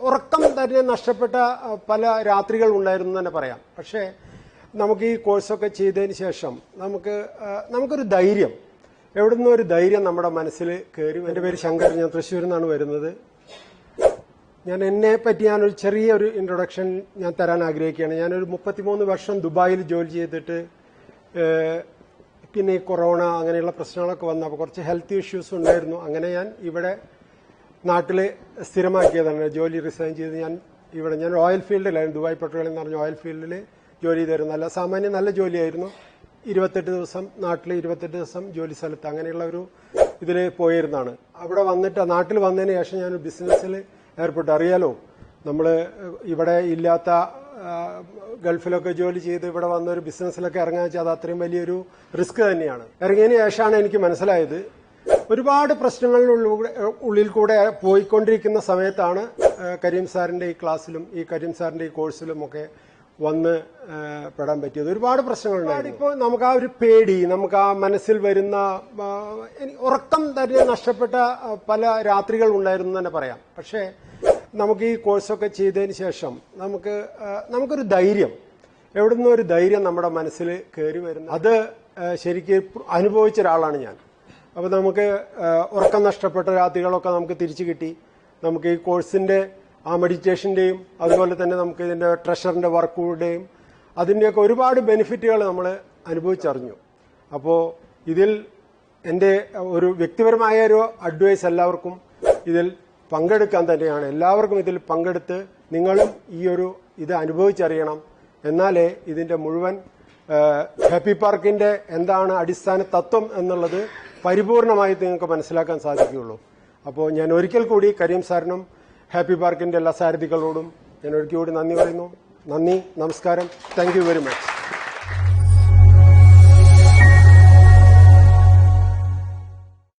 ഉറക്കം തന്നെ നഷ്ടപ്പെട്ട പല രാത്രികൾ ഉണ്ടായിരുന്നു തന്നെ പറയാം. പക്ഷേ നമുക്ക് ഈ കോഴ്സൊക്കെ ചെയ്തതിന് ശേഷം നമുക്കൊരു ധൈര്യം, എവിടുന്നോ ഒരു ധൈര്യം നമ്മുടെ മനസ്സിൽ കയറി. എൻ്റെ പേര് ശങ്കർ, ഞാൻ തൃശ്ശൂരിൽ നിന്നാണ് വരുന്നത്. എന്നെ പറ്റി ഞാനൊരു ചെറിയൊരു ഇൻട്രൊഡക്ഷൻ ഞാൻ തരാൻ ആഗ്രഹിക്കുകയാണ്. ഞാനൊരു 33 വർഷം ദുബായിൽ ജോലി ചെയ്തിട്ട് പിന്നെ ഈ കൊറോണ അങ്ങനെയുള്ള പ്രശ്നങ്ങളൊക്കെ വന്നപ്പോൾ കുറച്ച് ഹെൽത്ത് ഇഷ്യൂസ് ഉണ്ടായിരുന്നു. അങ്ങനെ ഞാൻ ഇവിടെ നാട്ടിൽ സ്ഥിരമാക്കിയതാണ്. ജോലി റിസൈൻ ചെയ്ത് ഞാൻ ഓയിൽ ഫീൽഡിലായിരുന്നു. ദുബായ് പെട്രോളിയം എന്ന് പറഞ്ഞ ഓയിൽ ഫീൽഡിൽ ജോലി ചെയ്തിരുന്നു. സാമാന്യം നല്ല ജോലിയായിരുന്നു. 28 ദിവസം നാട്ടിൽ, 28 ദിവസം ജോലി സ്ഥലത്ത്, അങ്ങനെയുള്ള ഒരു ഇതിൽ പോയിരുന്നതാണ്. അവിടെ വന്നിട്ട് നാട്ടിൽ വന്നതിന് ശേഷം ഞാൻ ബിസിനസ്സിൽ ഏർപ്പെട്ടു. അറിയാലോ, നമ്മൾ ഇവിടെ ഇല്ലാത്ത ഗൾഫിലൊക്കെ ജോലി ചെയ്ത് ഇവിടെ വന്ന ഒരു ബിസിനസ്സിലൊക്കെ ഇറങ്ങാൻ വെച്ചാൽ അത് അത്രയും വലിയൊരു റിസ്ക് തന്നെയാണ്. ഇറങ്ങിയതിന് ശേഷമാണ് എനിക്ക് മനസ്സിലായത് ഒരുപാട് പ്രശ്നങ്ങളുടെ ഉള്ളിൽ കൂടെ പോയിക്കൊണ്ടിരിക്കുന്ന സമയത്താണ് കരീം സാറിന്റെ ഈ ക്ലാസ്സിലും ഈ കരീം സാറിന്റെ ഈ കോഴ്സിലും ഒക്കെ വന്ന് പെടാൻ പറ്റിയത്. ഒരുപാട് പ്രശ്നങ്ങളുണ്ടായിരുന്നു. ഇപ്പോൾ നമുക്ക് ആ ഒരു പേടി, നമുക്ക് ആ മനസ്സിൽ വരുന്ന ഉറക്കം തന്നെ നഷ്ടപ്പെട്ട പല രാത്രികൾ ഉണ്ടായിരുന്നു തന്നെ പറയാം. പക്ഷേ നമുക്ക് ഈ കോഴ്സൊക്കെ ചെയ്തതിന് ശേഷം നമുക്കൊരു ധൈര്യം, എവിടുന്നോ ഒരു ധൈര്യം നമ്മുടെ മനസ്സിൽ കയറി വരുന്നു. അത് ശരിക്കും അനുഭവിച്ച ഒരാളാണ് ഞാൻ. അപ്പോൾ നമുക്ക് ഉറക്കം നഷ്ടപ്പെട്ട രാത്രികളൊക്കെ നമുക്ക് തിരിച്ചു കിട്ടി. നമുക്ക് ഈ കോഴ്സിന്റെ ആ മെഡിറ്റേഷന്റെയും അതുപോലെ തന്നെ നമുക്ക് ഇതിന്റെ ട്രഷറിന്റെ വർക്കുകളുടെയും അതിന്റെയൊക്കെ ഒരുപാട് ബെനിഫിറ്റുകൾ നമ്മൾ അനുഭവിച്ചറിഞ്ഞു. അപ്പോൾ ഇതിൽ എൻ്റെ ഒരു വ്യക്തിപരമായ ഒരു അഡ്വൈസ് എല്ലാവർക്കും ഇതിൽ പങ്കെടുക്കാൻ തന്നെയാണ്. എല്ലാവർക്കും ഇതിൽ പങ്കെടുത്ത് നിങ്ങളും ഇത് അനുഭവിച്ചറിയണം. എന്നാലേ ഇതിന്റെ മുഴുവൻ ഹാപ്പി പാർക്കിന്റെ എന്താണ് അടിസ്ഥാന തത്വം എന്നുള്ളത് പരിപൂർണമായി നിങ്ങൾക്ക് മനസ്സിലാക്കാൻ സാധിക്കുകയുള്ളൂ. അപ്പോൾ ഞാൻ ഒരിക്കൽ കൂടി കരീം സാറിനും ഹാപ്പി പാർക്കിന്റെ എല്ലാ സാരഥികളോടും ഞാൻ ഒരിക്കൽ കൂടി നന്ദി പറയുന്നു. നന്ദി, നമസ്കാരം. Thank you very much.